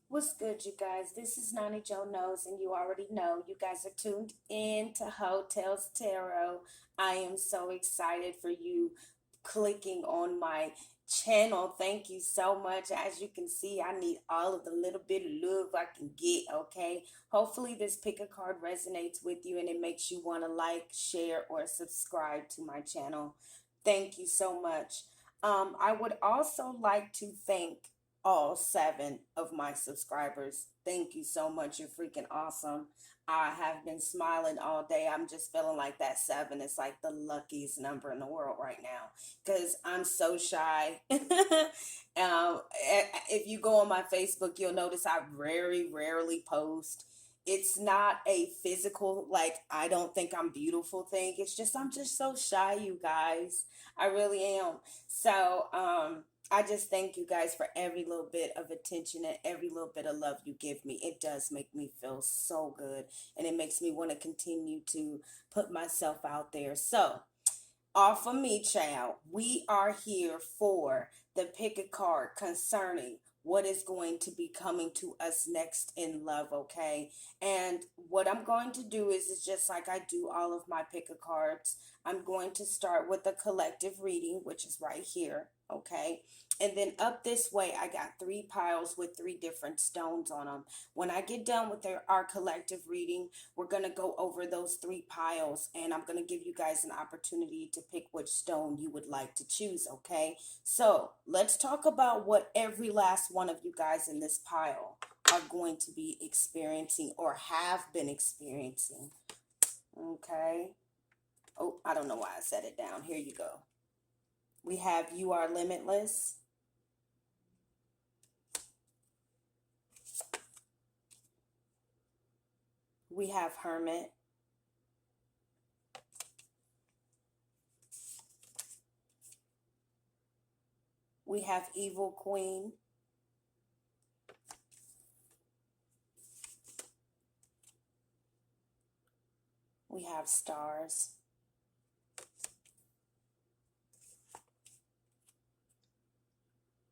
What's good, you guys? This is Nani Joe Knows, and you already know you guys are tuned in to Hotels Tarot. I am so excited for you clicking on my channel. Thank you so much. As you can see, I need all of the little bit of love I can get, okay? Hopefully, this pick a card resonates with you and it makes you want to like, share, or subscribe to my channel. Thank you so much. I would also like to thank all seven of my subscribers. Thank you so much. You're freaking awesome. I have been smiling all day. I'm just feeling like that seven is like the luckiest number in the world right now because I'm so shy. If you go on my Facebook, you'll notice I very rarely post. It's not a physical, like, I don't think I'm beautiful thing. It's just, I'm just so shy, you guys. I really am. So, I just thank you guys for every little bit of attention and every little bit of love you give me. It does make me feel so good and it makes me want to continue to put myself out there. So, off of me, child, we are here for the pick a card concerning what is going to be coming to us next in love, okay? And what I'm going to do is just like I do all of my pick a cards. I'm going to start with the collective reading, which is right here, okay? And then up this way, I got three piles with three different stones on them. When I get done with our collective reading, we're going to go over those three piles and I'm going to give you guys an opportunity to pick which stone you would like to choose, okay? So let's talk about what every last one of you guys in this pile are going to be experiencing or have been experiencing, okay? Oh, I don't know why I set it down. Here you go. We have You Are Limitless. We have Hermit. We have Evil Queen. We have Stars.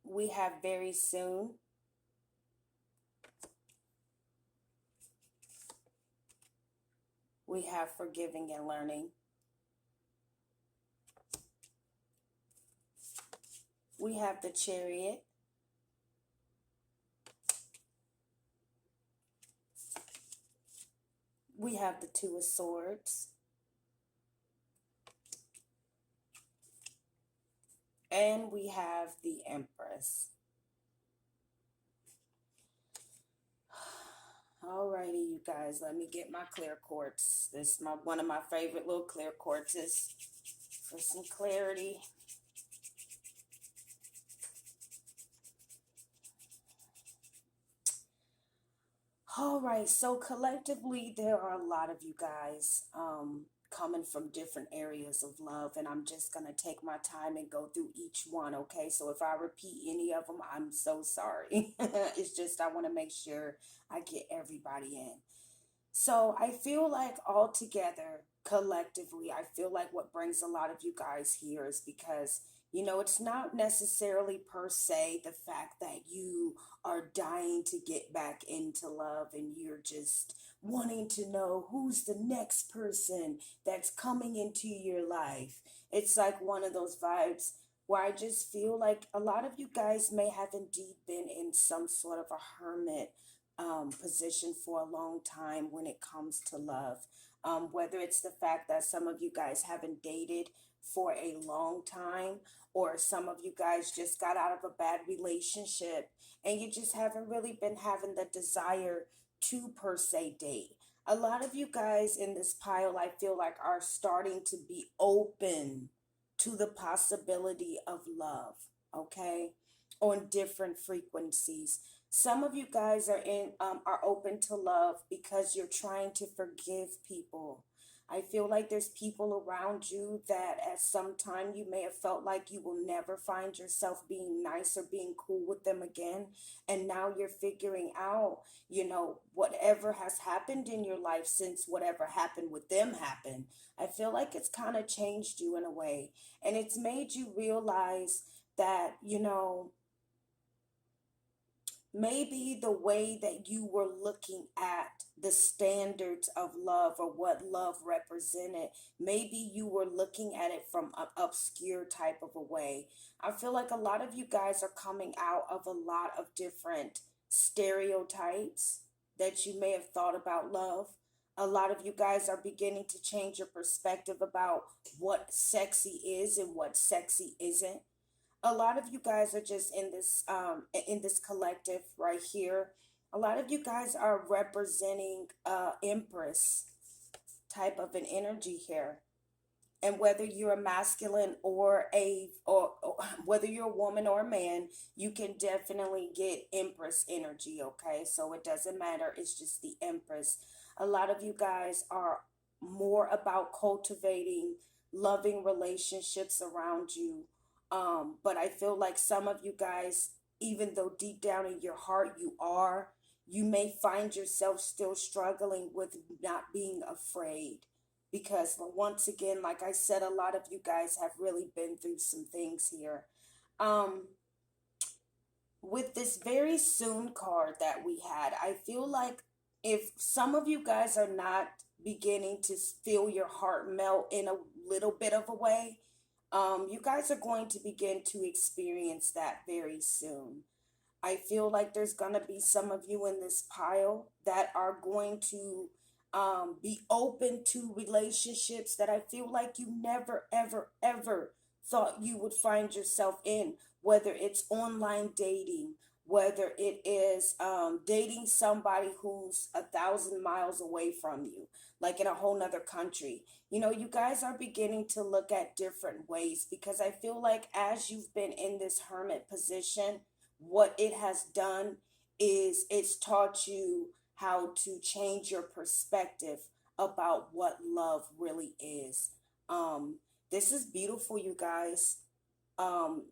We have Very Soon. We have Forgiving and Learning. We have the Chariot. We have the Two of Swords. And we have the Empress. Alrighty, you guys, let me get my clear quartz. This is one of my favorite little clear quartzes for some clarity. All right, so collectively, there are a lot of you guys coming from different areas of love, and I'm just going to take my time and go through each one, okay? So if I repeat any of them, I'm so sorry. It's just I want to make sure I get everybody in. So I feel like all together, collectively, I feel like what brings a lot of you guys here is because, it's not necessarily per se the fact that you are dying to get back into love and you're just wanting to know who's the next person that's coming into your life. It's like one of those vibes where I just feel like a lot of you guys may have indeed been in some sort of a hermit position for a long time when it comes to love. Whether it's the fact that some of you guys haven't dated for a long time, or some of you guys just got out of a bad relationship and you just haven't really been having the desire to per se date. A lot of you guys in this pile, I feel like, are starting to be open to the possibility of love, okay, on different frequencies. Some of you guys are open to love because you're trying to forgive people. I feel like there's people around you that at some time you may have felt like you will never find yourself being nice or being cool with them again. And now you're figuring out, whatever has happened in your life since whatever happened with them happened. I feel like it's kind of changed you in a way. And it's made you realize that, maybe the way that you were looking at the standards of love or what love represented, maybe you were looking at it from an obscure type of a way. I feel like a lot of you guys are coming out of a lot of different stereotypes that you may have thought about love. A lot of you guys are beginning to change your perspective about what sexy is and what sexy isn't. A lot of you guys are just in this collective right here. A lot of you guys are representing empress type of an energy here, and whether you're a masculine or whether you're a woman or a man, you can definitely get empress energy. Okay, so it doesn't matter, it's just the empress. A lot of you guys are more about cultivating loving relationships around you, but I feel like some of you guys, even though deep down in your heart you may find yourself still struggling with not being afraid, because once again, like I said, a lot of you guys have really been through some things here. um with this very soon card that we had, I feel like if some of you guys are not beginning to feel your heart melt in a little bit of a way, you guys are going to begin to experience that very soon. I feel like there's going to be some of you in this pile that are going to be open to relationships that I feel like you never, ever, ever thought you would find yourself in, whether it's online dating, whether it is dating somebody who's 1,000 miles away from you, like in a whole nother country. You know, you guys are beginning to look at different ways, because I feel like as you've been in this hermit position, what it has done is it's taught you how to change your perspective about what love really is. Um, this is beautiful, you guys.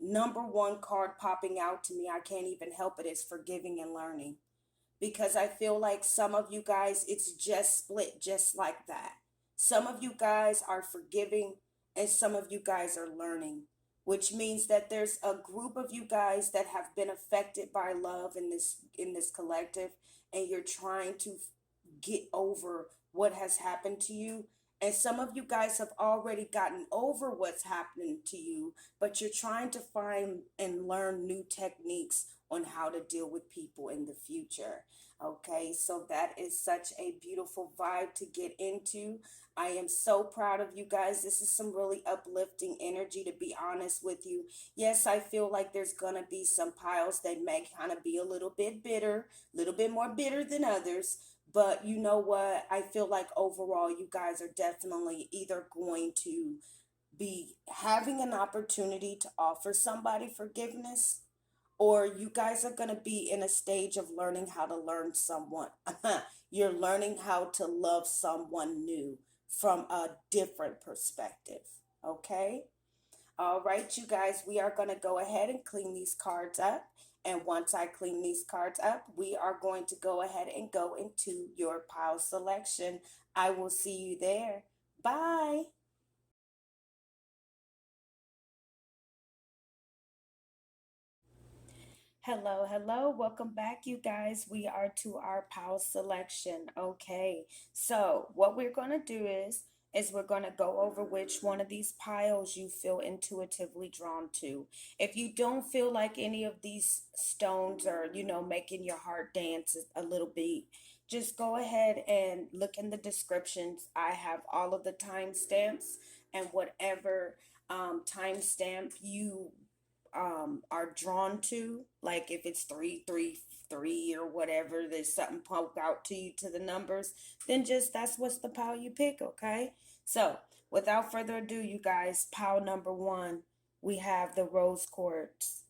Number one card popping out to me, I can't even help it, is forgiving and learning, because I feel like some of you guys, it's just split just like that. Some of you guys are forgiving and some of you guys are learning, which means that there's a group of you guys that have been affected by love in this collective, and you're trying to get over what has happened to you. And some of you guys have already gotten over what's happening to you, but you're trying to find and learn new techniques on how to deal with people in the future. Okay, so that is such a beautiful vibe to get into. I am so proud of you guys. This is some really uplifting energy, to be honest with you. Yes, I feel like there's gonna be some piles that may kind of be a little bit bitter, a little bit more bitter than others. But you know what? I feel like overall, you guys are definitely either going to be having an opportunity to offer somebody forgiveness, or you guys are going to be in a stage of learning how to learn someone. You're learning how to love someone new from a different perspective. Okay? All right, you guys, we are going to go ahead and clean these cards up. And once I clean these cards up, we are going to go ahead and go into your pile selection. I will see you there. Bye. Hello, hello. Welcome back, you guys. We are to our pile selection. Okay. So, what we're going to do is we're going to go over which one of these piles you feel intuitively drawn to. If you don't feel like any of these stones are, making your heart dance a little bit, just go ahead and look in the descriptions. I have all of the timestamps, and whatever timestamp you are drawn to, like if it's 333 or whatever, there's something poke out to you to the numbers, then just that's what's the pile you pick. Okay, so without further ado, you guys, pile number one, we have the rose quartz.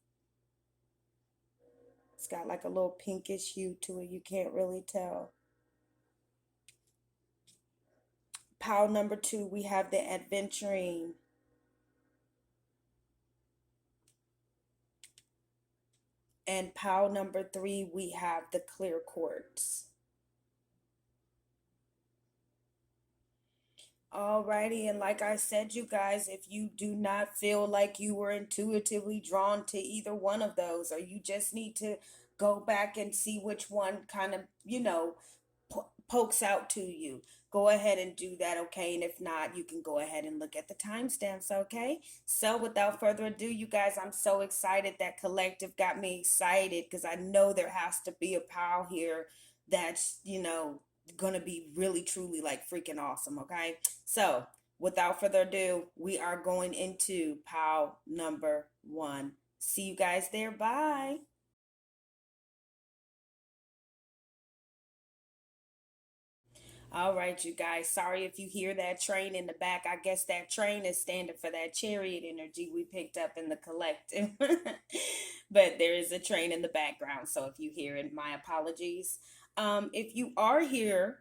It's got like a little pinkish hue to it, you can't really tell. Pile number two, we have the adventurine. And pile number three, we have the clear quartz. Alrighty, and like I said, you guys, if you do not feel like you were intuitively drawn to either one of those, or you just need to go back and see which one kind of, pokes out to you. Go ahead and do that, okay? And if not, you can go ahead and look at the timestamps, okay? So without further ado, you guys, I'm so excited. That collective got me excited because I know there has to be a pile here that's, gonna be really truly like freaking awesome, okay? So without further ado, we are going into pile number one. See you guys there. Bye. All right, you guys. Sorry if you hear that train in the back. I guess that train is standing for that chariot energy we picked up in the collective. But there is a train in the background. So if you hear it, my apologies. If you are here,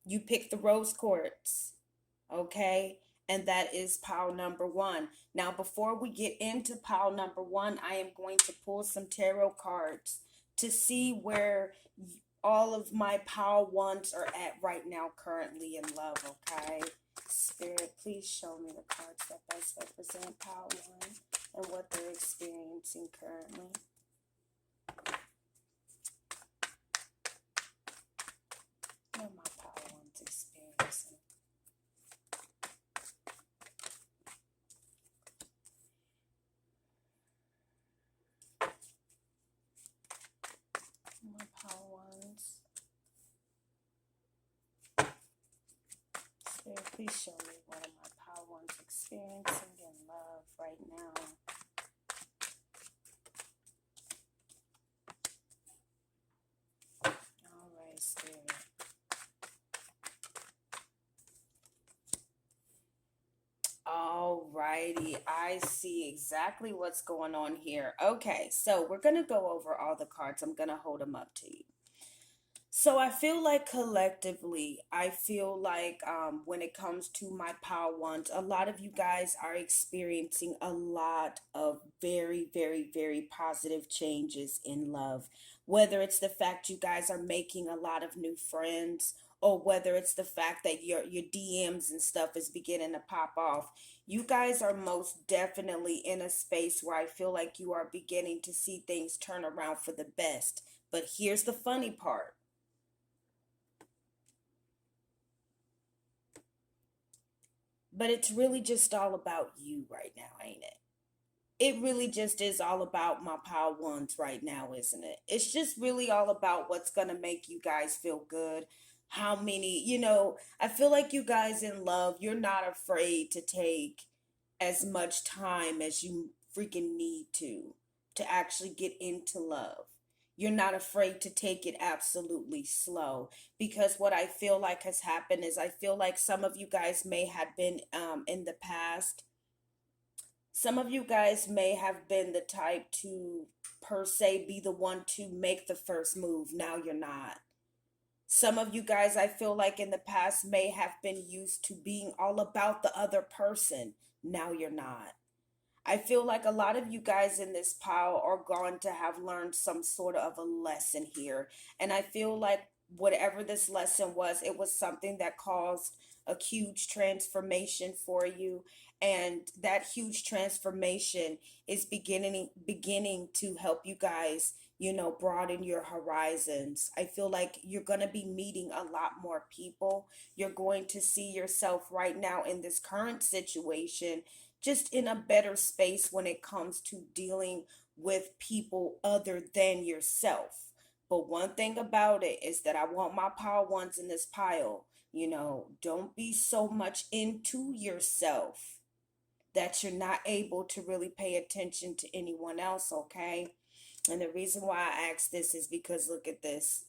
you pick the rose quartz, okay? And that is pile number one. Now, before we get into pile number one, I am going to pull some tarot cards to see where all of my pile ones are at right now, currently in love, okay? Spirit, please show me the cards that best represent pile one and what they're experiencing currently. What are my pile ones experiencing? My pile ones. Spirit, please show me what are my pile ones experiencing in love right now. All right, Spirit. All righty, I see exactly what's going on here. Okay, so we're going to go over all the cards. I'm going to hold them up to you. So I feel like collectively, I feel like when it comes to my power ones, a lot of you guys are experiencing a lot of very, very, very positive changes in love. Whether it's the fact you guys are making a lot of new friends, or whether it's the fact that your DMs and stuff is beginning to pop off. You guys are most definitely in a space where I feel like you are beginning to see things turn around for the best. But here's the funny part. But it's really just all about you right now, ain't it? It really just is all about my power ones right now, isn't it? It's just really all about what's going to make you guys feel good. How many, I feel like you guys in love, you're not afraid to take as much time as you freaking need to actually get into love. You're not afraid to take it absolutely slow, because what I feel like has happened is I feel like some of you guys may have been in the past, some of you guys may have been the type to per se be the one to make the first move. Now you're not. Some of you guys, I feel like in the past, may have been used to being all about the other person. Now you're not. I feel like a lot of you guys in this pile are going to have learned some sort of a lesson here. And I feel like whatever this lesson was, it was something that caused a huge transformation for you. And that huge transformation is beginning to help you guys, broaden your horizons. I feel like you're going to be meeting a lot more people. You're going to see yourself right now in this current situation just in a better space when it comes to dealing with people other than yourself. But one thing about it is that I want my power ones in this pile. Don't be so much into yourself that you're not able to really pay attention to anyone else, okay? And the reason why I ask this is because look at this.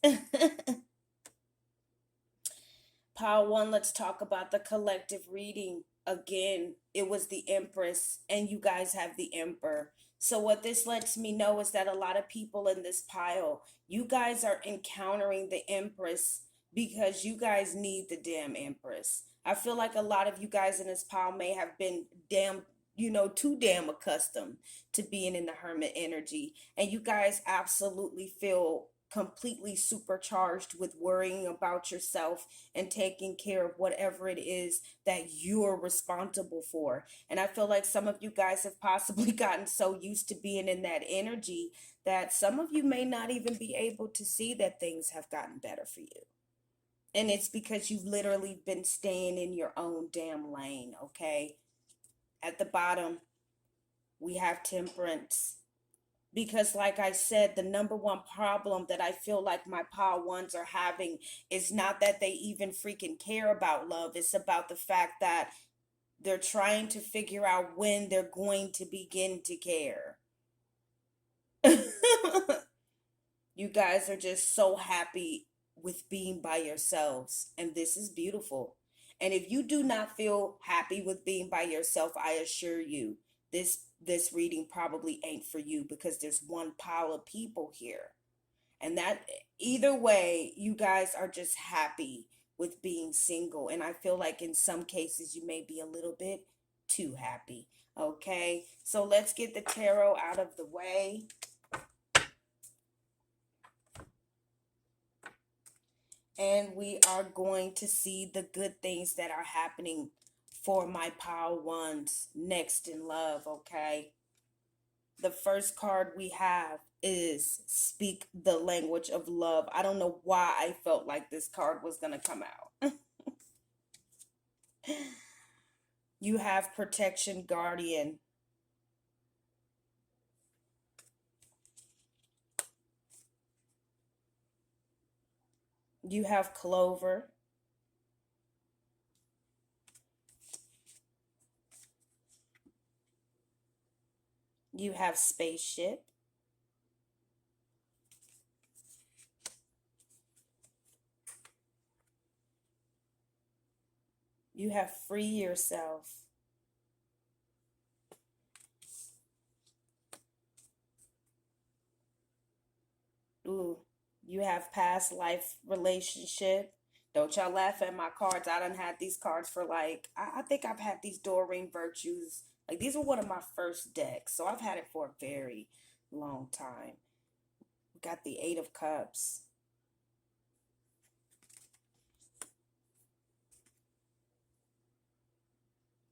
Power one, let's talk about the collective reading. Again, it was the Empress, and you guys have the Emperor. So, what this lets me know is that a lot of people in this pile, you guys are encountering the Empress because you guys need the damn Empress. I feel like a lot of you guys in this pile may have been too damn accustomed to being in the Hermit energy. And you guys absolutely feel completely supercharged with worrying about yourself and taking care of whatever it is that you're responsible for. And I feel like some of you guys have possibly gotten so used to being in that energy that some of you may not even be able to see that things have gotten better for you. And it's because you've literally been staying in your own damn lane, okay? At the bottom, we have temperance. Because, like I said, the number one problem that I feel like my Power Ones are having is not that they even freaking care about love. It's about the fact that they're trying to figure out when they're going to begin to care. You guys are just so happy with being by yourselves, and this is beautiful. And if you do not feel happy with being by yourself, I assure you, this reading probably ain't for you, because there's one pile of people here. And that, either way, you guys are just happy with being single. And I feel like in some cases you may be a little bit too happy. Okay, so let's get the tarot out of the way. And we are going to see the good things that are happening for my Power Ones next in love, okay? The first card we have is Speak the Language of Love. I don't know why I felt like this card was going to come out. You have Protection Guardian. You have Clover. You have Spaceship. You have Free Yourself. Ooh, you have Past Life Relationship. Don't y'all laugh at my cards. I done had these cards for like, I think I've had these Doreen Virtues. Like, these were one of my first decks. So I've had it for a very long time. We got the Eight of Cups.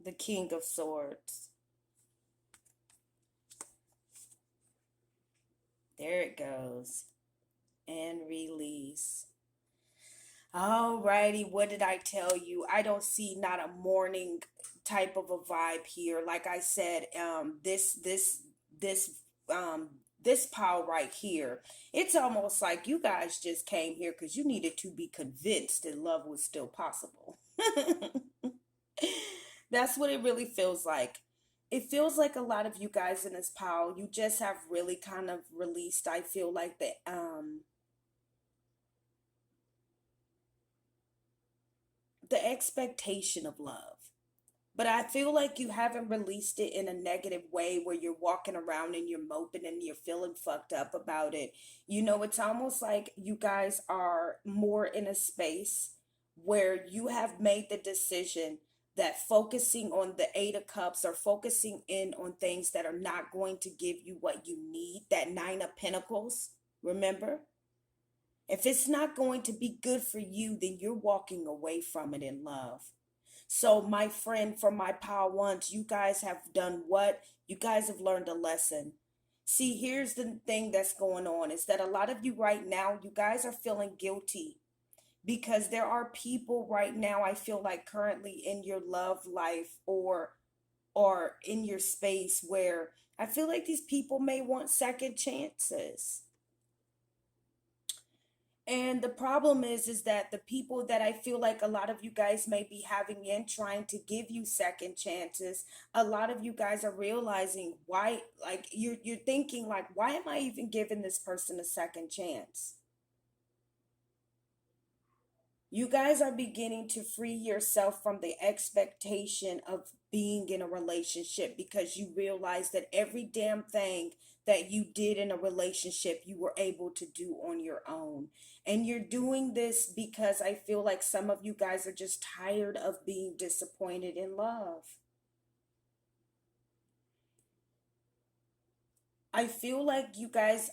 The King of Swords. There it goes. And release. Alrighty, what did I tell you? I don't see not a morning type of a vibe here. Like I said, this um this pile right here, it's almost like you guys just came here because you needed to be convinced that love was still possible. That's what it really feels like. It feels like a lot of you guys in this pile, you just have really kind of released, I feel like the expectation of love. But I feel like you haven't released it in a negative way where you're walking around and you're moping and you're feeling fucked up about it. You know, it's almost like you guys are more in a space where you have made the decision that focusing on the Eight of Cups or focusing in on things that are not going to give you what you need, that Nine of Pentacles, remember? If it's not going to be good for you, then you're walking away from it in love. So, my friend, for my Power Ones, you guys have done what? You guys have learned a lesson. See, here's the thing that's going on is that a lot of you right now, you guys are feeling guilty because there are people right now, I feel like currently in your love life or in your space where I feel like these people may want second chances. And the problem is that the people that I feel like a lot of you guys may be having in trying to give you second chances, a lot of you guys are realizing why, like you're thinking like, why am I even giving this person a second chance? You guys are beginning to free yourself from the expectation of being in a relationship because you realize that every damn thing that you did in a relationship, you were able to do on your own. And you're doing this because I feel like some of you guys are just tired of being disappointed in love. I feel like you guys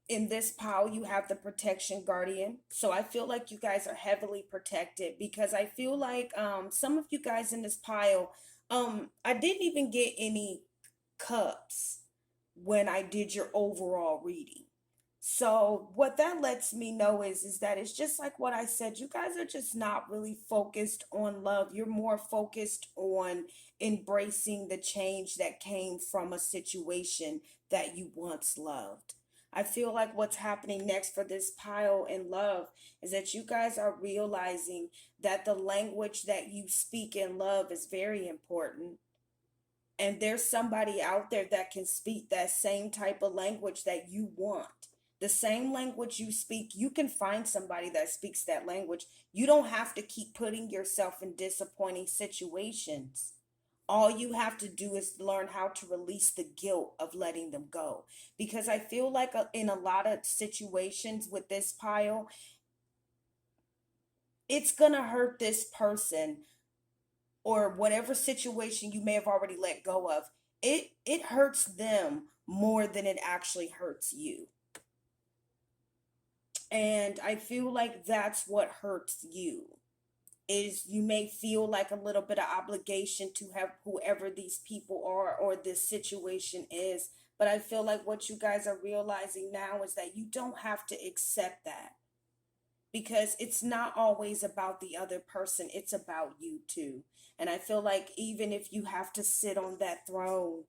In this pile, you have the protection guardian. So I feel like you guys are heavily protected, because I feel like some of you guys in this pile, I didn't even get any cups when I did your overall reading. So what that lets me know is that it's just like what I said. You guys are just not really focused on love. You're more focused on embracing the change that came from a situation that you once loved. I feel like what's happening next for this pile in love is that you guys are realizing that the language that you speak in love is very important, and there's somebody out there that can speak that same type of language that you want. The same language you speak, you can find somebody that speaks that language. You don't have to keep putting yourself in disappointing situations. All you have to do is learn how to release the guilt of letting them go. Because I feel like in a lot of situations with this pile, it's going to hurt this person, or whatever situation you may have already let go of. It hurts them more than it actually hurts you. And I feel like that's what hurts you, is you may feel like a little bit of obligation to have whoever these people are or this situation is. But I feel like what you guys are realizing now is that you don't have to accept that, because it's not always about the other person, it's about you too. And I feel like even if you have to sit on that throne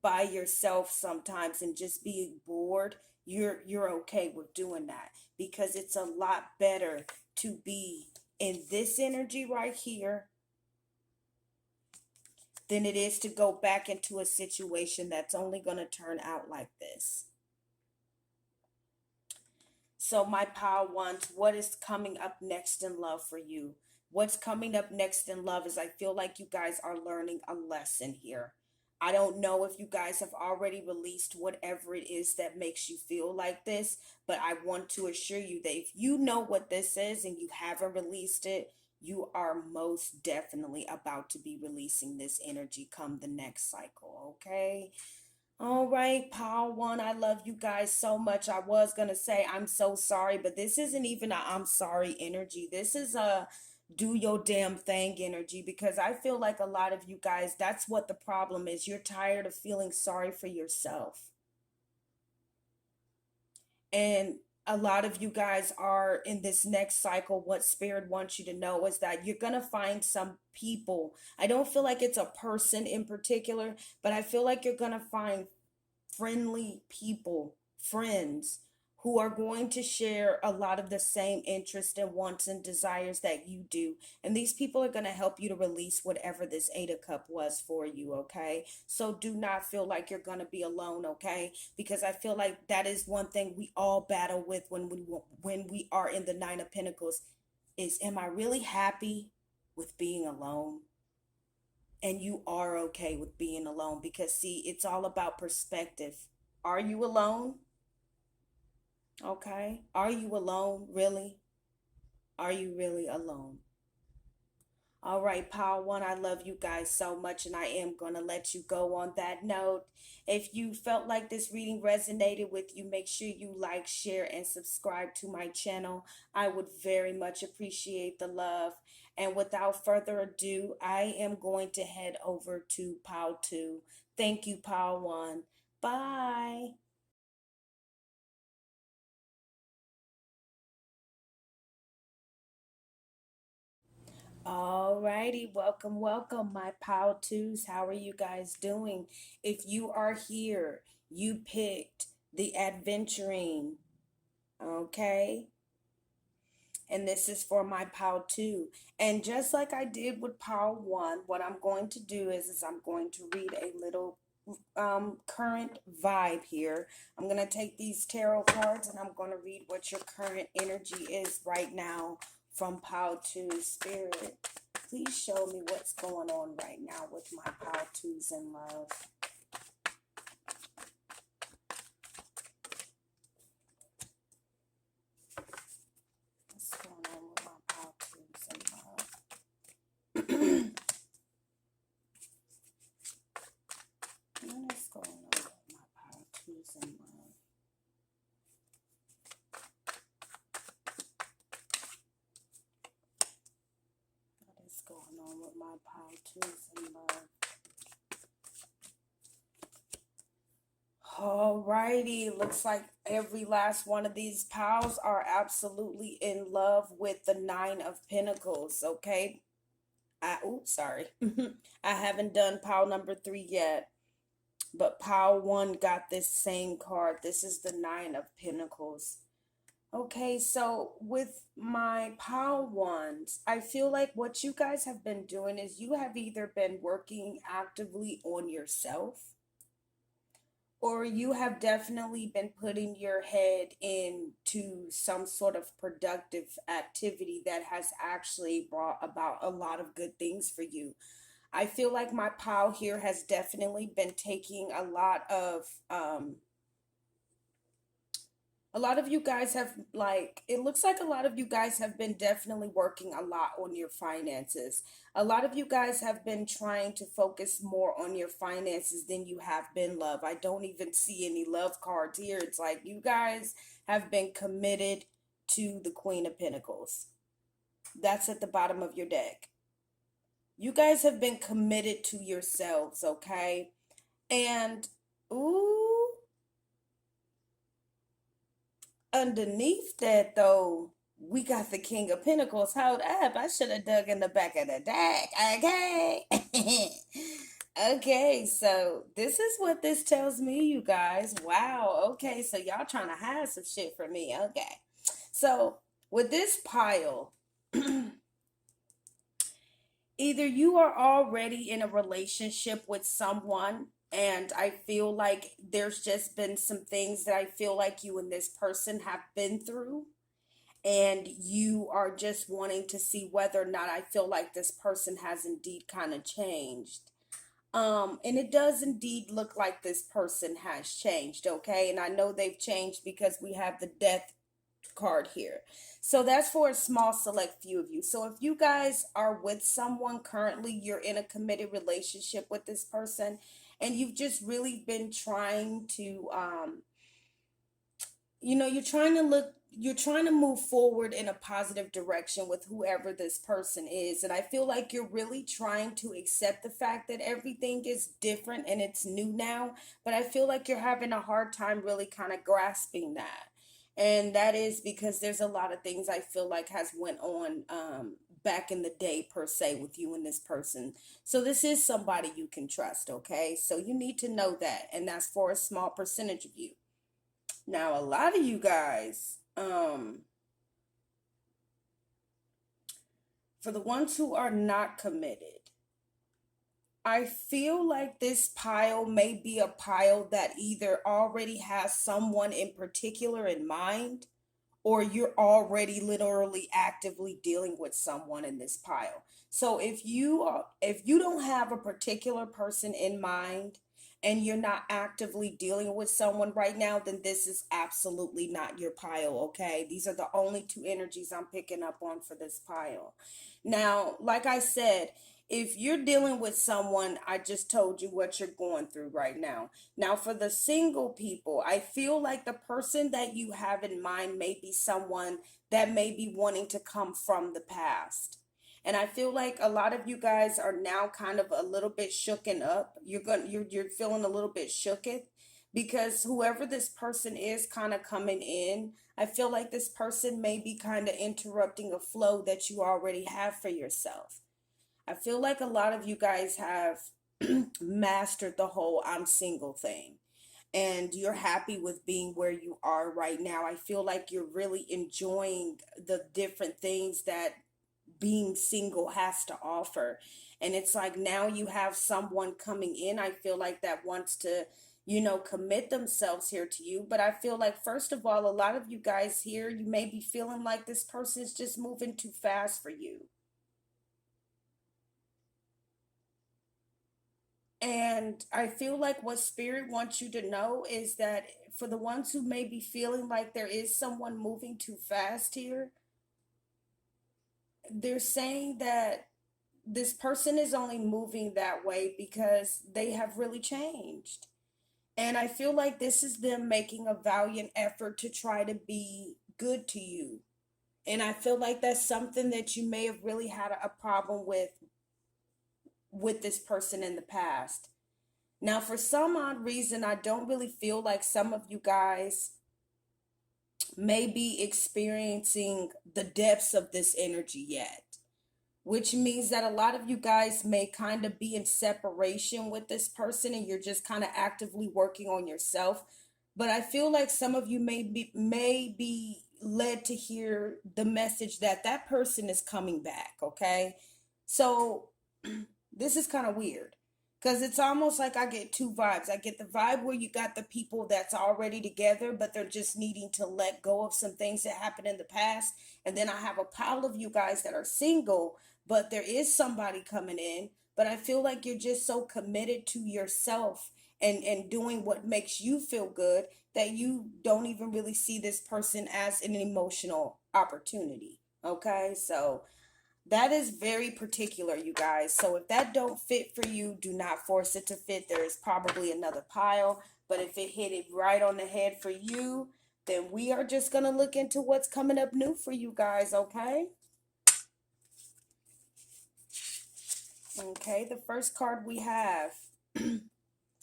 by yourself sometimes and just be bored, you're okay with doing that, because it's a lot better to be in this energy right here than it is to go back into a situation that's only going to turn out like this. So my power ones, what is coming up next in love for you? What's coming up next in love is, I feel like you guys are learning a lesson here. I don't know if you guys have already released whatever it is that makes you feel like this, but I want to assure you that if you know what this is and you haven't released it, you are most definitely about to be releasing this energy come the next cycle, okay? All right, Power One, I love you guys so much. I was gonna say I'm so sorry, but this isn't even a I'm sorry energy. This is a do your damn thing energy, because I feel like a lot of you guys, that's what the problem is. You're tired of feeling sorry for yourself. And a lot of you guys are in this next cycle. What Spirit wants you to know is that you're going to find some people. I don't feel like it's a person in particular, but I feel like you're going to find friendly people, friends who are going to share a lot of the same interests and wants and desires that you do. And these people are going to help you to release whatever this Eight of Cup was for you, okay? So do not feel like you're going to be alone, okay? Because I feel like that is one thing we all battle with when we are in the Nine of Pentacles, is, am I really happy with being alone? And you are okay with being alone, because see, it's all about perspective. Are you alone? Okay. Are you alone? Really? Are you really alone? All right, Power One, I love you guys so much, and I am going to let you go on that note. If you felt like this reading resonated with you, make sure you like, share, and subscribe to my channel. I would very much appreciate the love. And without further ado, I am going to head over to Power 2. Thank you, Power One. Bye. Alrighty, welcome, welcome, my Pow Twos. How are you guys doing? If you are here, you picked the adventuring, okay? And this is for my Pow 2. And just like I did with Pow 1, what I'm going to do is I'm going to read a little current vibe here. I'm going to take these tarot cards and I'm going to read what your current energy is right now from Pow 2 Spirit. Please show me what's going on right now with my Pow 2s in love. What's going on with my Pow 2s in love? What is going on with my Pow 2s in love? Choose in love. Alrighty, looks like every last one of these pals are absolutely in love with the Nine of Pentacles, okay? Oops, sorry. I haven't done pile number 3 yet, but pile 1 got this same card. This is the Nine of Pentacles. Okay, so with my pile ones, I feel like what you guys have been doing is you have either been working actively on yourself, or you have definitely been putting your head into some sort of productive activity that has actually brought about a lot of good things for you. I feel like my pal here has definitely been taking a lot of you guys have, like, it looks like a lot of you guys have been definitely working a lot on your finances. A lot of you guys have been trying to focus more on your finances than you have been love. I don't even see any love cards here. It's like you guys have been committed to the Queen of Pentacles. That's at the bottom of your deck. You guys have been committed to yourselves, okay? And, ooh, underneath that, though, we got the King of Pentacles. Hold up. I should have dug in the back of the deck. Okay. Okay, so this is what this tells me, you guys. Wow. Okay, so y'all trying to hide some shit from me. Okay. So with this pile, either you are already in a relationship with someone, and I feel like there's just been some things that I feel like you and this person have been through, and you are just wanting to see whether or not, I feel like this person has indeed kind of changed. And it does indeed look like this person has changed, okay? And I know they've changed because we have the Death card here. So that's for a small select few of you. So if you guys are with someone currently, you're in a committed relationship with this person, and you've just really been trying to you're trying to move forward in a positive direction with whoever this person is, and I feel like you're really trying to accept the fact that everything is different and it's new now, but I feel like you're having a hard time really kind of grasping that. And that is because there's a lot of things I feel like has went on back in the day, per se, with you and this person. So this is somebody you can trust, okay? So you need to know that, and that's for a small percentage of you. Now, a lot of you guys, for the ones who are not committed, I feel like this pile may be a pile that either already has someone in particular in mind, or you're already literally actively dealing with someone in this pile. So if you don't have a particular person in mind and you're not actively dealing with someone right now, then this is absolutely not your pile, okay? These are the only two energies I'm picking up on for this pile. Now, like I said, if you're dealing with someone, I just told you what you're going through right now. Now, for the single people, I feel like the person that you have in mind may be someone that may be wanting to come from the past. And I feel like a lot of you guys are now kind of a little bit shooken up. You're feeling a little bit shooketh because whoever this person is kind of coming in, I feel like this person may be kind of interrupting a flow that you already have for yourself. I feel like a lot of you guys have mastered the whole I'm single thing, and you're happy with being where you are right now. I feel like you're really enjoying the different things that being single has to offer. And it's like now you have someone coming in, I feel like, that wants to, commit themselves here to you. But I feel like, first of all, a lot of you guys here, you may be feeling like this person is just moving too fast for you. And I feel like what Spirit wants you to know is that for the ones who may be feeling like there is someone moving too fast here, they're saying that this person is only moving that way because they have really changed. And I feel like this is them making a valiant effort to try to be good to you. And I feel like that's something that you may have really had a problem with with this person in the past. Now, for some odd reason, I don't really feel like some of you guys may be experiencing the depths of this energy yet, which means that a lot of you guys may kind of be in separation with this person and you're just kind of actively working on yourself. But I feel like some of you may be led to hear the message that that person is coming back, okay? So this is kind of weird because it's almost like I get two vibes. I get the vibe where you got the people that's already together, but they're just needing to let go of some things that happened in the past. And then I have a pile of you guys that are single, but there is somebody coming in. But I feel like you're just so committed to yourself and doing what makes you feel good that you don't even really see this person as an emotional opportunity. Okay, so that is very particular, you guys. So if that don't fit for you, do not force it to fit. There is probably another pile, but if it hit it right on the head for you, then we are just going to look into what's coming up new for you guys, okay? Okay, the first card we have,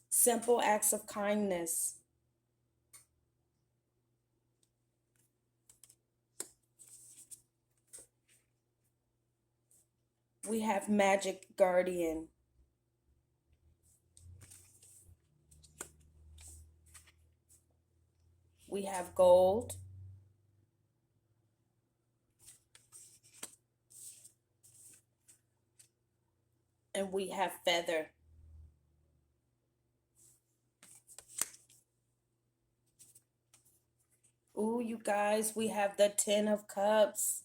simple acts of kindness. We have Magic Guardian. We have Gold. And we have Feather. Ooh, you guys, we have the Ten of Cups.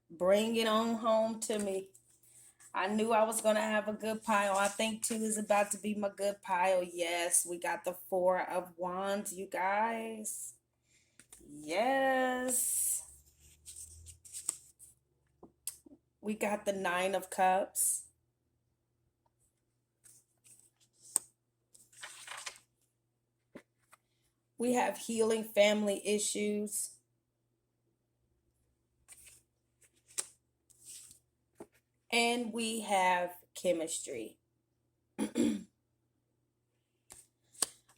Bring it on home to me. I knew I was going to have a good pile. I think two is about to be my good pile. Yes, we got the Four of Wands, you guys. Yes. We got the Nine of Cups. We have healing family issues. And we have chemistry.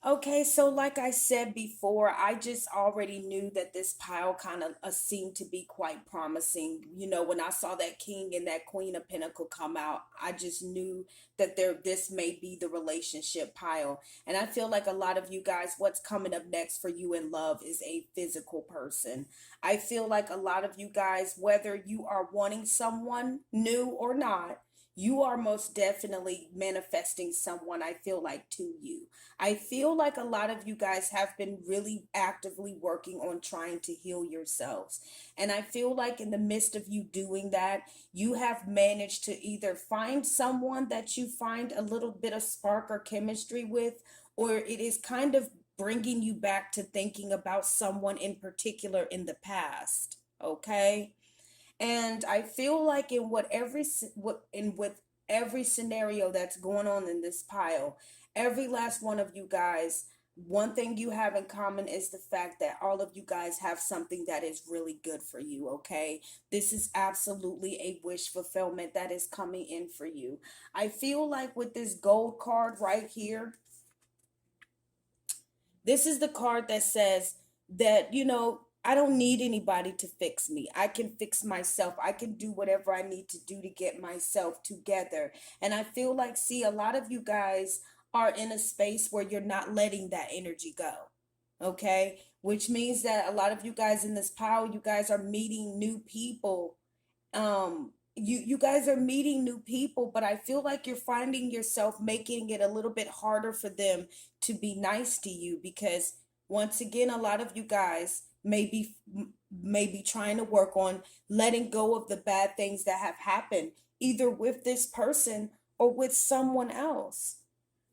Okay, so like I said before, I just already knew that this pile kind of seemed to be quite promising. You know, when I saw that King and that Queen of Pentacle come out, I just knew that this may be the relationship pile. And I feel like a lot of you guys, what's coming up next for you in love is a physical person. I feel like a lot of you guys, whether you are wanting someone new or not, you are most definitely manifesting someone, I feel like, to you. I feel like a lot of you guys have been really actively working on trying to heal yourselves. And I feel like in the midst of you doing that, you have managed to either find someone that you find a little bit of spark or chemistry with, or it is kind of bringing you back to thinking about someone in particular in the past. Okay? And I feel like in with every scenario that's going on in this pile, every last one of you guys, one thing you have in common is the fact that all of you guys have something that is really good for you, okay? This is absolutely a wish fulfillment that is coming in for you. I feel like with this gold card right here, this is the card that says that, I don't need anybody to fix me. I can fix myself. I can do whatever I need to do to get myself together. And I feel like, see, a lot of you guys are in a space where you're not letting that energy go. Okay? Which means that a lot of you guys in this pile, you guys are meeting new people. You guys are meeting new people, but I feel like you're finding yourself making it a little bit harder for them to be nice to you because once again a lot of you guys may be trying to work on letting go of the bad things that have happened either with this person or with someone else.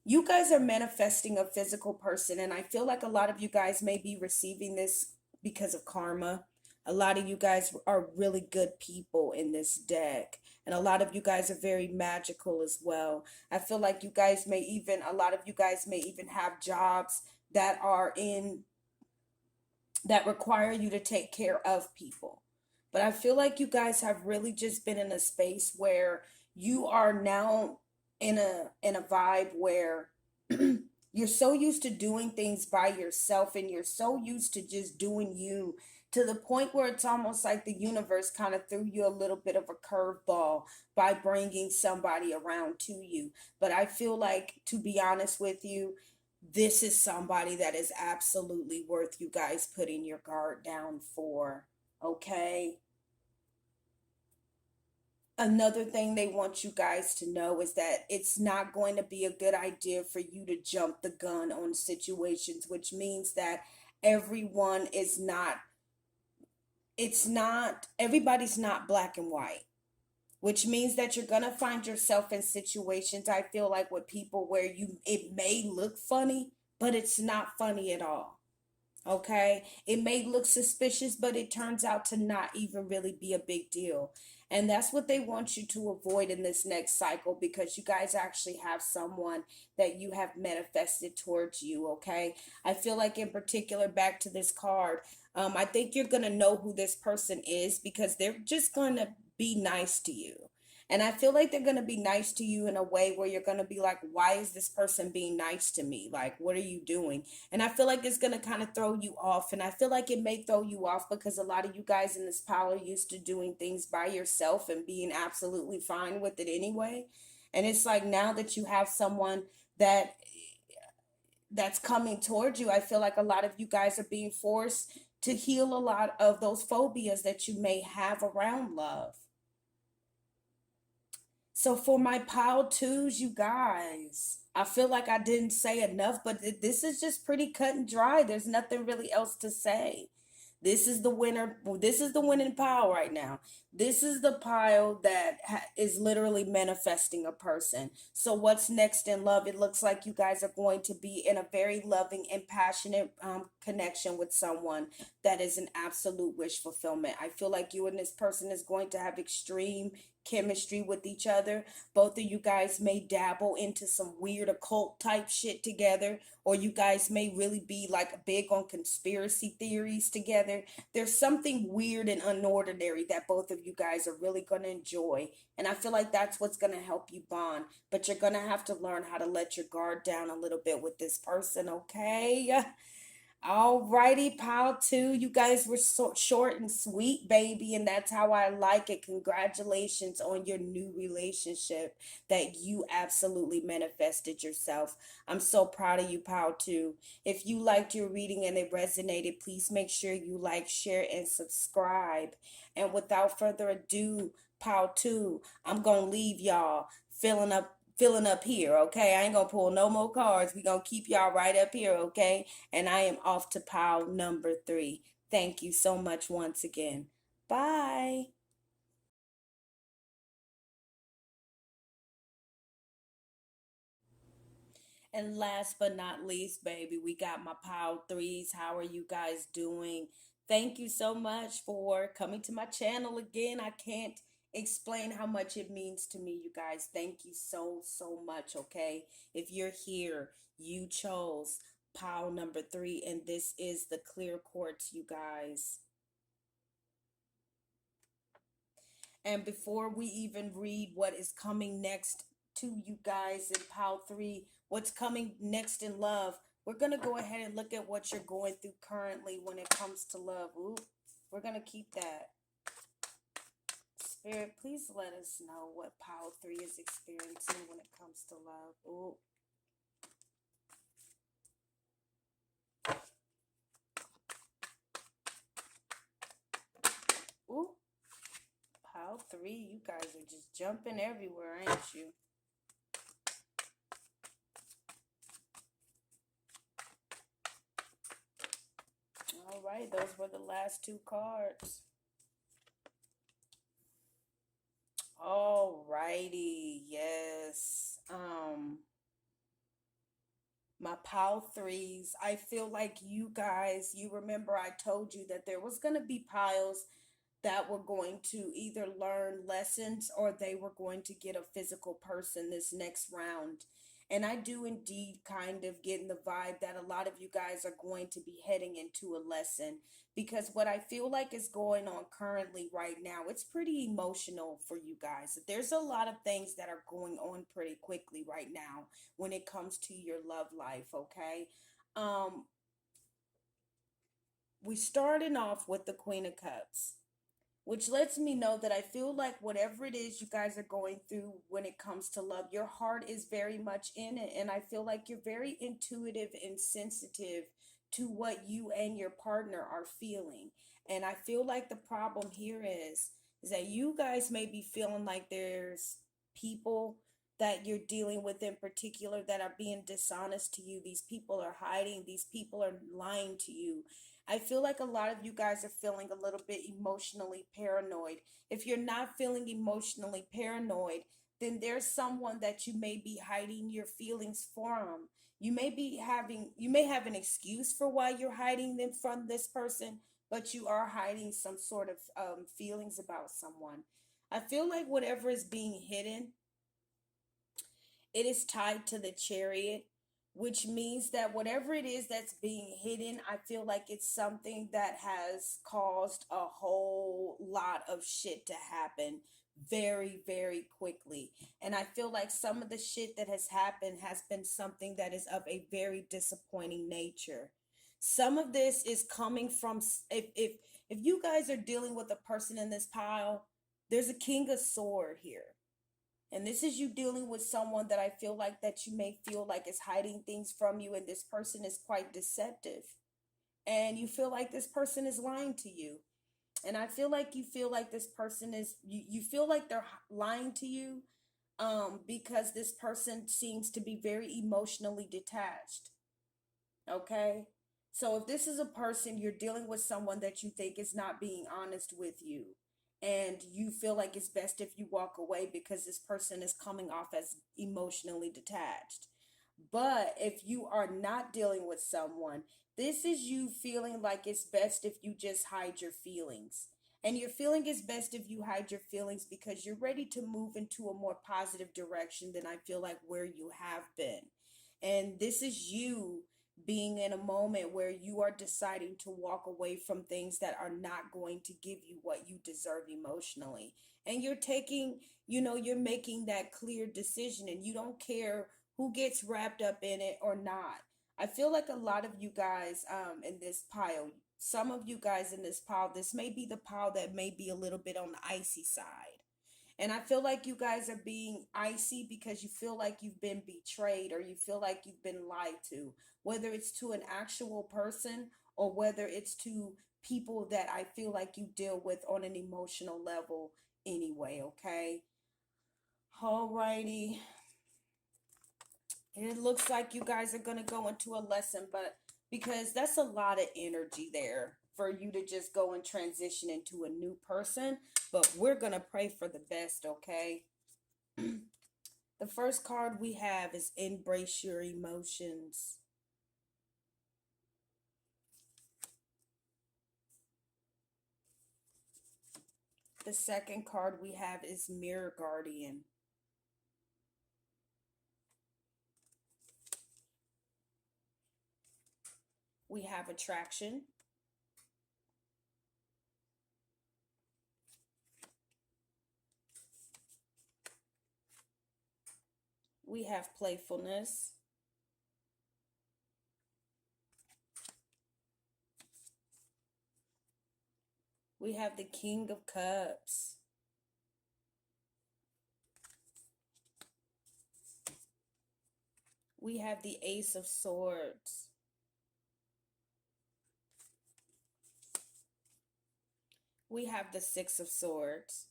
You guys are manifesting a physical person, and I feel like a lot of you guys may be receiving this because of karma. A lot of you guys are really good people in this deck, and a lot of you guys are very magical as well. I feel like a lot of you guys may even have jobs that are in that require you to take care of people. But I feel like you guys have really just been in a space where you are now in a vibe where you're so used to doing things by yourself and you're so used to just doing you to the point where it's almost like the universe kind of threw you a little bit of a curveball by bringing somebody around to you. But I feel like, to be honest with you, this is somebody that is absolutely worth you guys putting your guard down for. Okay. Another thing they want you guys to know is that it's not going to be a good idea for you to jump the gun on situations, which means that everyone is not, it's not, everybody's not black and white, which means that you're going to find yourself in situations, I feel like, with people where it may look funny, but it's not funny at all. Okay, it may look suspicious, but it turns out to not even really be a big deal. And that's what they want you to avoid in this next cycle, because you guys actually have someone that you have manifested towards you. Okay, I feel like, in particular, back to this card, I think you're gonna know who this person is because they're just gonna be nice to you. And I feel like they're going to be nice to you in a way where you're going to be like, why is this person being nice to me? Like, what are you doing? And I feel like it's going to kind of throw you off. And I feel like it may throw you off because a lot of you guys in this pile are used to doing things by yourself and being absolutely fine with it anyway. And it's like, now that you have someone that that's coming towards you, I feel like a lot of you guys are being forced to heal a lot of those phobias that you may have around love. So for my pile twos, you guys, I feel like I didn't say enough, but this is just pretty cut and dry. There's nothing really else to say. This is the winner. This is the winning pile right now. This is the pile that is literally manifesting a person. So what's next in love? It looks like you guys are going to be in a very loving and passionate connection with someone that is an absolute wish fulfillment. I feel like you and this person is going to have extreme chemistry with each other. Both of you guys may dabble into some weird occult type shit together, or you guys may really be like big on conspiracy theories together. There's something weird and unordinary that both of you guys are really going to enjoy. And I feel like that's what's going to help you bond. But you're going to have to learn how to let your guard down a little bit with this person, okay? Alrighty, pile two. You guys were so short and sweet, baby, and that's how I like it. Congratulations on your new relationship that you absolutely manifested yourself. I'm so proud of you, pile two. If you liked your reading and it resonated, please make sure you like, share, and subscribe. And without further ado, pile two, I'm gonna leave y'all filling up here, okay? I ain't gonna pull no more cards. We gonna keep y'all right up here, okay? And I am off to pile number three. Thank you so much once again. Bye. And last but not least, baby, we got my pile threes. How are you guys doing? Thank you so much for coming to my channel again. I can't explain how much it means to me, you guys. Thank you so, so much, okay? If you're here, you chose pile number three, and this is the clear quartz, you guys. And before we even read what is coming next to you guys in pile three, what's coming next in love, we're going to go ahead and look at what you're going through currently when it comes to love. Ooh, we're going to keep that. Spirit, please let us know what pile three is experiencing when it comes to love. Ooh. Ooh. Pile three, you guys are just jumping everywhere, ain't you? All right, those were the last two cards. All righty, yes. My pile threes. I feel like you guys, you remember I told you that there was going to be piles that were going to either learn lessons or they were going to get a physical person this next round. And I do indeed kind of get in the vibe that a lot of you guys are going to be heading into a lesson, because what I feel like is going on currently right now, it's pretty emotional for you guys. There's a lot of things that are going on pretty quickly right now when it comes to your love life, okay? Um, we starting off with the Queen of Cups, which lets me know that I feel like whatever it is you guys are going through when it comes to love, your heart is very much in it. And I feel like you're very intuitive and sensitive to what you and your partner are feeling. And I feel like the problem here is that you guys may be feeling like there's people that you're dealing with in particular that are being dishonest to you. These people are hiding, these people are lying to you. I feel like a lot of you guys are feeling a little bit emotionally paranoid. If you're not feeling emotionally paranoid, then there's someone that you may be hiding your feelings from. You may have an excuse for why you're hiding them from this person, but you are hiding some sort of feelings about someone. I feel like whatever is being hidden, it is tied to the chariot, which means that whatever it is that's being hidden, I feel like it's something that has caused a whole lot of shit to happen very, very quickly. And I feel like some of the shit that has happened has been something that is of a very disappointing nature. Some of this is coming from if you guys are dealing with a person in this pile, there's a king of sword here, and this is you dealing with someone that I feel like that you may feel like is hiding things from you, and this person is quite deceptive. And you feel like this person is lying to you. And I feel like this person is you feel like they're lying to you because this person seems to be very emotionally detached. Okay? So if this is a person, you're dealing with someone that you think is not being honest with you, and you feel like it's best if you walk away because this person is coming off as emotionally detached. But if you are not dealing with someone, this is you feeling like it's best if you just hide your feelings. And you're feeling it's best if you hide your feelings because you're ready to move into a more positive direction than I feel like where you have been. And this is you being in a moment where you are deciding to walk away from things that are not going to give you what you deserve emotionally. And you're taking, you're making that clear decision, and you don't care who gets wrapped up in it or not. I feel like a lot of you guys in this pile, some of you guys in this pile, this may be the pile that may be a little bit on the icy side. And I feel like you guys are being icy because you feel like you've been betrayed, or you feel like you've been lied to, whether it's to an actual person or whether it's to people that I feel like you deal with on an emotional level anyway, okay? Alrighty. It looks like you guys are going to go into a lesson, but because that's a lot of energy there for you to just go and transition into a new person. But we're going to pray for the best, okay? The first card we have is Embrace Your Emotions. The second card we have is Mirror Guardian. We have Attraction. We have Playfulness. We have the King of Cups. We have the Ace of Swords. We have the Six of Swords.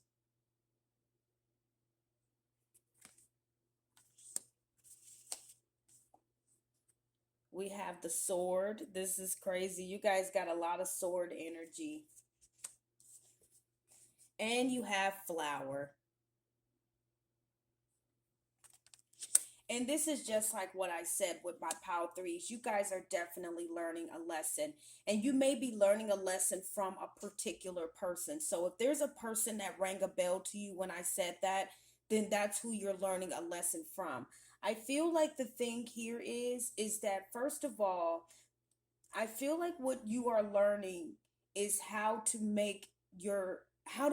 We have the Sword. This is crazy. You guys got a lot of sword energy. And you have Flower. And this is just like what I said with my Power Threes. You guys are definitely learning a lesson. And you may be learning a lesson from a particular person. So if there's a person that rang a bell to you when I said that, then that's who you're learning a lesson from. I feel like the thing here is that first of all, I feel like what you are learning is how to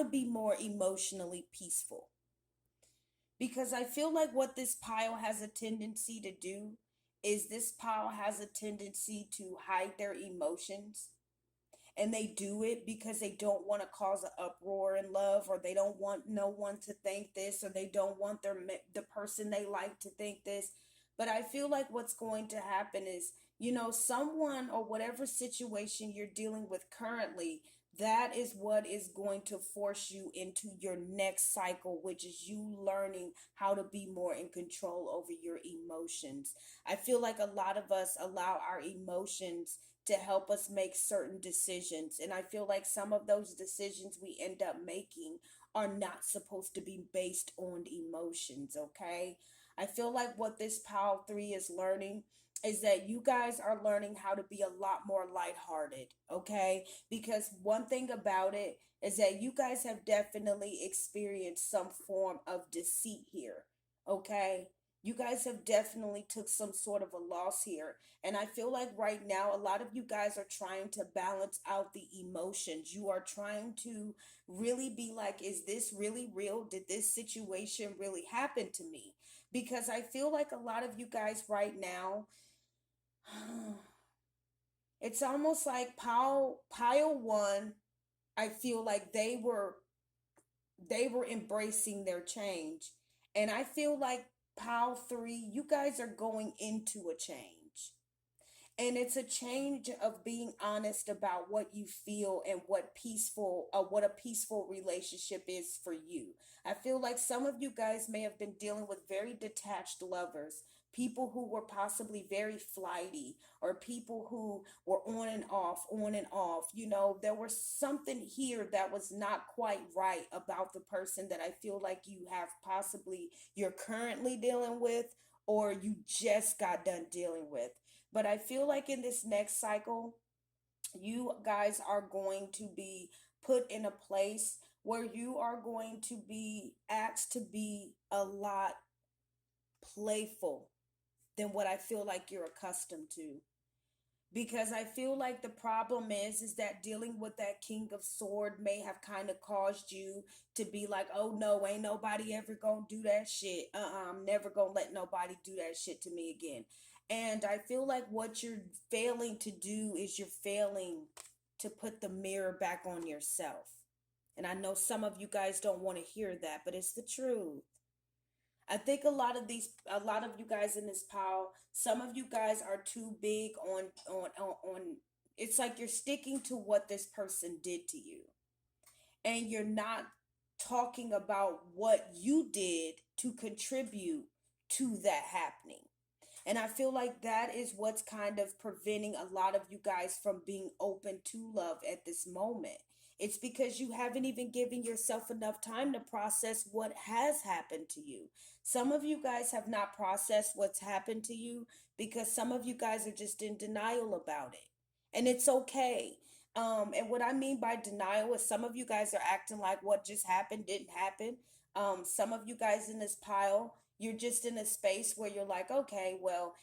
be more emotionally peaceful. Because I feel like what this pile has a tendency to do is this pile has a tendency to hide their emotions, and they do it because they don't want to cause an uproar in love, or they don't want no one to think this, or they don't want the person they like to think this. But I feel like what's going to happen is, someone or whatever situation you're dealing with currently, that is what is going to force you into your next cycle, which is you learning how to be more in control over your emotions. I feel like a lot of us allow our emotions to help us make certain decisions. And I feel like some of those decisions we end up making are not supposed to be based on emotions, okay? I feel like what this Pile 3 is learning is that you guys are learning how to be a lot more lighthearted, okay? Because one thing about it is that you guys have definitely experienced some form of deceit here, okay? You guys have definitely took some sort of a loss here, and I feel like right now, a lot of you guys are trying to balance out the emotions. You are trying to really be like, is this really real? Did this situation really happen to me? Because I feel like a lot of you guys right now, it's almost like pile one, I feel like they were embracing their change. And I feel like pile three, you guys are going into a change. And it's a change of being honest about what you feel and what a peaceful relationship is for you. I feel like some of you guys may have been dealing with very detached lovers, people who were possibly very flighty, or people who were on and off. There was something here that was not quite right about the person that I feel like you're currently dealing with, or you just got done dealing with. But I feel like in this next cycle, you guys are going to be put in a place where you are going to be asked to be a lot playful than what I feel like you're accustomed to. Because I feel like the problem is that dealing with that king of sword may have kind of caused you to be like, oh no, ain't nobody ever gonna do that shit. I'm never gonna let nobody do that shit to me again. And I feel like what you're failing to do is you're failing to put the mirror back on yourself. And I know some of you guys don't want to hear that, but it's the truth. I think a lot of you guys in this pile, some of you guys are too big on it's like you're sticking to what this person did to you, and you're not talking about what you did to contribute to that happening. And I feel like that is what's kind of preventing a lot of you guys from being open to love at this moment. It's because you haven't even given yourself enough time to process what has happened to you. Some of you guys have not processed what's happened to you because some of you guys are just in denial about it. And it's okay. And what I mean by denial is some of you guys are acting like what just happened didn't happen. Some of you guys in this pile, you're just in a space where you're like, okay, well,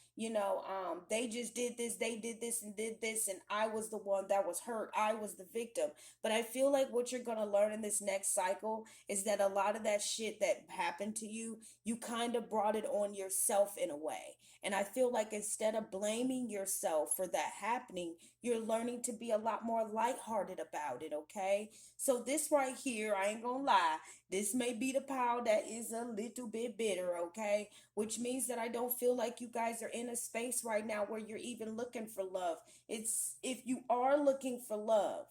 they just did this and did this, and I was the one that was hurt. I was the victim. But I feel like what you're going to learn in this next cycle is that a lot of that shit that happened to you, you kind of brought it on yourself in a way. And I feel like instead of blaming yourself for that happening, you're learning to be a lot more lighthearted about it, okay? So this right here, I ain't gonna lie, this may be the pile that is a little bit bitter, okay? Which means that I don't feel like you guys are in a space right now where you're even looking for love. It's if you are looking for love,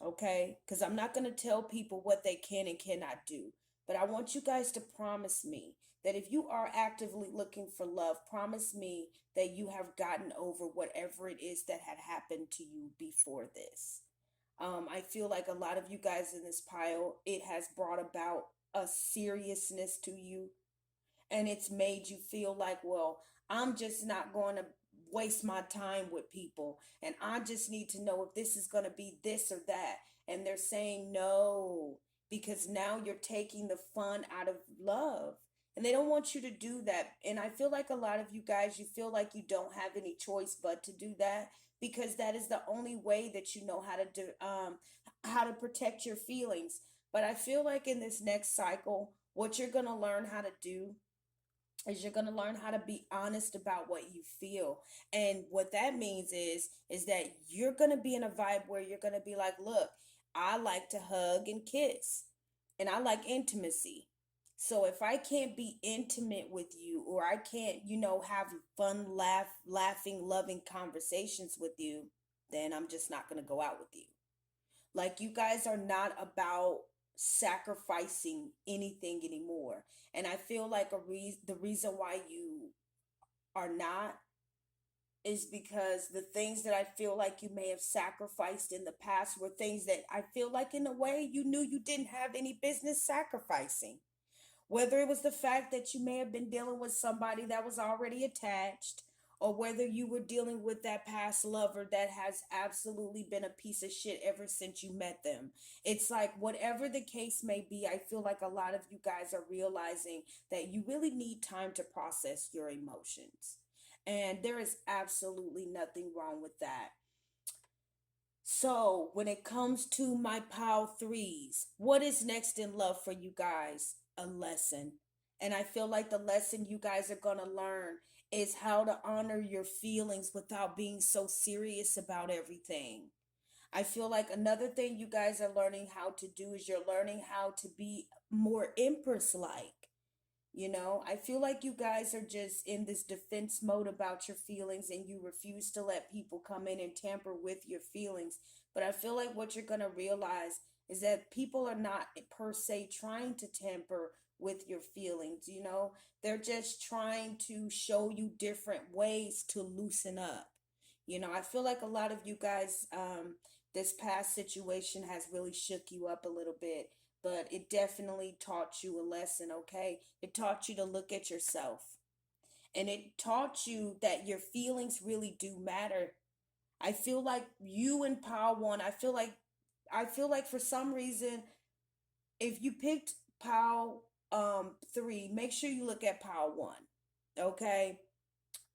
okay? Because I'm not going to tell people what they can and cannot do. But I want you guys to promise me that if you are actively looking for love, promise me that you have gotten over whatever it is that had happened to you before this. I feel like a lot of you guys in this pile, it has brought about a seriousness to you, and it's made you feel like, well, I'm just not going to waste my time with people, and I just need to know if this is going to be this or that. And they're saying no, because now you're taking the fun out of love. And they don't want you to do that. And I feel like a lot of you guys, you feel like you don't have any choice but to do that, because that is the only way that you know how to do, how to protect your feelings. But I feel like in this next cycle, what you're going to learn how to do is you're going to learn how to be honest about what you feel. And what that means is that you're going to be in a vibe where you're going to be like, look, I like to hug and kiss, and I like intimacy. So if I can't be intimate with you, or I can't, have fun, laughing, loving conversations with you, then I'm just not going to go out with you. Like, you guys are not about sacrificing anything anymore. And I feel like the reason why you are not is because the things that I feel like you may have sacrificed in the past were things that I feel like in a way you knew you didn't have any business sacrificing. Whether it was the fact that you may have been dealing with somebody that was already attached, or whether you were dealing with that past lover that has absolutely been a piece of shit ever since you met them. It's like, whatever the case may be, I feel like a lot of you guys are realizing that you really need time to process your emotions. And there is absolutely nothing wrong with that. So, when it comes to my POW threes, what is next in love for you guys? A lesson. And I feel like the lesson you guys are going to learn is how to honor your feelings without being so serious about everything. I feel like another thing you guys are learning how to do is you're learning how to be more Empress like. I feel like you guys are just in this defense mode about your feelings, and you refuse to let people come in and tamper with your feelings. But I feel like what you're going to realize is that people are not per se trying to tamper with your feelings. They're just trying to show you different ways to loosen up. I feel like a lot of you guys, this past situation has really shook you up a little bit, but it definitely taught you a lesson, okay? It taught you to look at yourself, and it taught you that your feelings really do matter. I feel like you and Power One, I feel like for some reason, if you picked Power three, make sure you look at Power One, okay?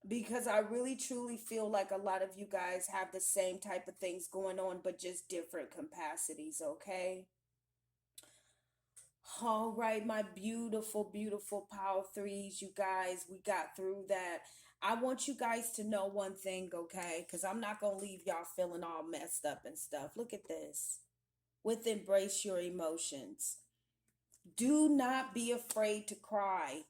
Because I really truly feel like a lot of you guys have the same type of things going on, but just different capacities, okay? All right, my beautiful, beautiful power threes, you guys, we got through that. I want you guys to know one thing, okay? Because I'm not going to leave y'all feeling all messed up and stuff. Look at this. With embrace your emotions. Do not be afraid to cry.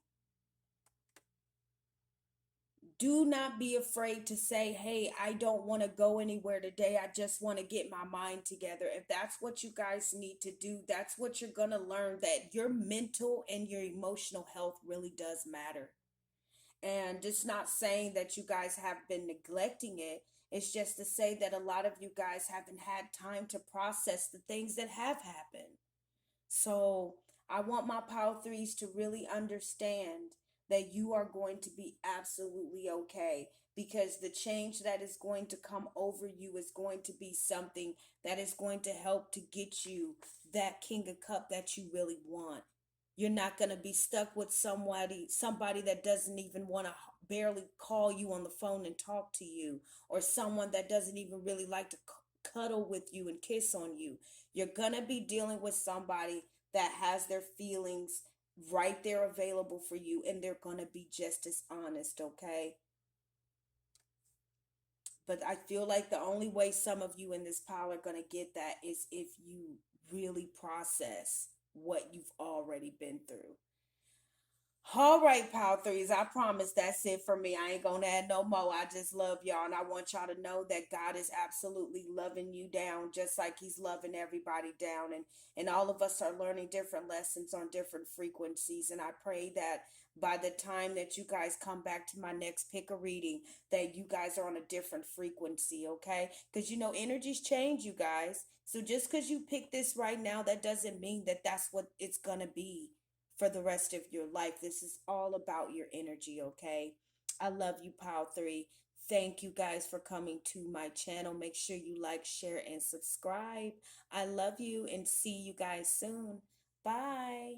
Do not be afraid to say, hey, I don't want to go anywhere today. I just want to get my mind together. If that's what you guys need to do, that's what you're going to learn, that your mental and your emotional health really does matter. And it's not saying that you guys have been neglecting it. It's just to say that a lot of you guys haven't had time to process the things that have happened. So I want my Power Threes to really understand that you are going to be absolutely okay, because the change that is going to come over you is going to be something that is going to help to get you that King of Cup that you really want. You're not going to be stuck with somebody that doesn't even want to barely call you on the phone and talk to you, or someone that doesn't even really like to cuddle with you and kiss on you. You're going to be dealing with somebody that has their feelings right there available for you, and they're going to be just as honest, okay? But I feel like the only way some of you in this pile are going to get that is if you really process what you've already been through. All right, Power Threes. I promise that's it for me. I ain't gonna add no more. I just love y'all, and I want y'all to know that God is absolutely loving you down, just like He's loving everybody down. And all of us are learning different lessons on different frequencies. And I pray that by the time that you guys come back to my next pick a reading, that you guys are on a different frequency, okay? Because energies change, you guys. So just because you pick this right now, that doesn't mean that that's what it's gonna be for the rest of your life. This is all about your energy, okay? I love you, Power 3. Thank you guys for coming to my channel. Make sure you like, share, and subscribe. I love you and see you guys soon. Bye.